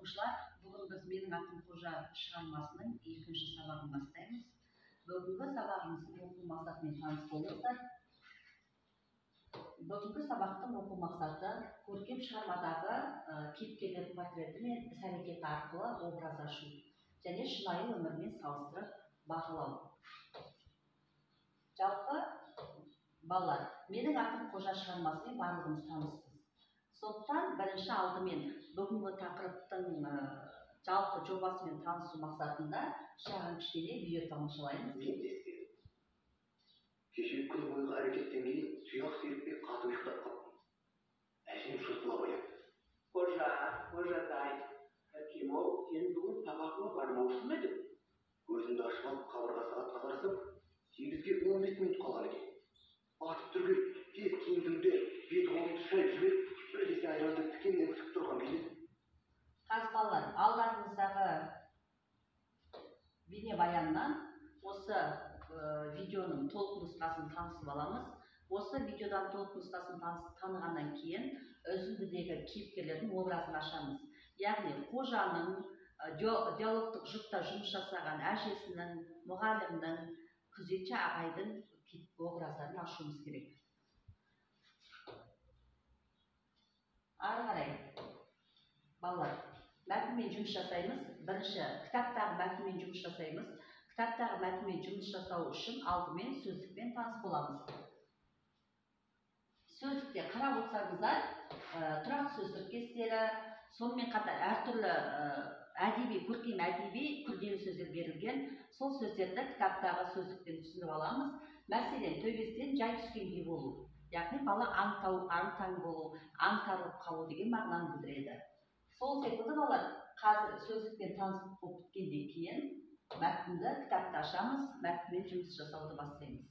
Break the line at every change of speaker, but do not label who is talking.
Оқушылар, бүгін біз менің атым Қожа шығармасының екінші сабағын бастаймыз. Бүгінгі сабағымыздың оқу мақсатымен таныс болыңыздар. Бүгінгі сабақтың оқу мақсаты көркем шығармадағы кейіпкерлер портреті мен іс-әрекеті арқылы образ ашу және шынайы өмірмен салыстырып бағалау. Жалпы балалар, менің атым Қожа шығармасымен барлығымыз таныспыз. Сондықтан бірінші алдымен бүгінгі тақырыптың жалпы жобасымен танысу мақсатында шағын кішкене видео тамашалаймыз.
Мен де істедім. Кеше күн бойғы әрекеттен кейін тұяқ серіппей қатып ұйықтап қалдым. Әжем шошыла оянды.
Қожатай, Хаким-ау, сен бүгін сабағыңа бармаушы ма едің?
Көзімді ашып алып қабырға сағатқа қарасам, 8-ге 15 минут қалған екен. Атып түргел, тез киіндімді, бет-қолымды шайып жіберіп, бір кесе айранды тікеннен күтіп тұрған мен.
Балалар, алдарыңыздағы бейнебаяннан осы видеоның толық нұсқасын танысып аламыз. Осы видеодан толық нұсқасын танығаннан кейін үзіндідегі кейіпкерлердің образын ашамыз. Яғни қожаның, диалогтық жұпта жұмыс жасаған әжесінің, мұғалімнің, күзетші ағайдың образдарын ашуымыз керек. Ары қарай, балалар, мәтінмен жұмыс жасаймыз. Бірінші, кітаптағы мәтінмен жұмыс жасаймыз. Кітаптағы мәтінмен жұмыс жасау үшін алдымен сөздікпен таныс боламыз. Сөздікте қарап отырсаңыздар, тұрақты сөздік кестері, сонымен қатар әртүрлі әдеби, көркем әдеби күрделі сөздер берілген. Сол сөздерді кітаптағы сөздікпен түсініп аламыз. Мәселен, төбесінен жай түскендей болу. Яғни бала аң-таң болу, аңтарылып қалу деген мағынаны білдіреді. Сол секілді балалар, қазір сөздікпен таныс болып біткеннен кейін мәтінді кітапты ашамыз, мәтінмен жұмыс жасауды бастаймыз.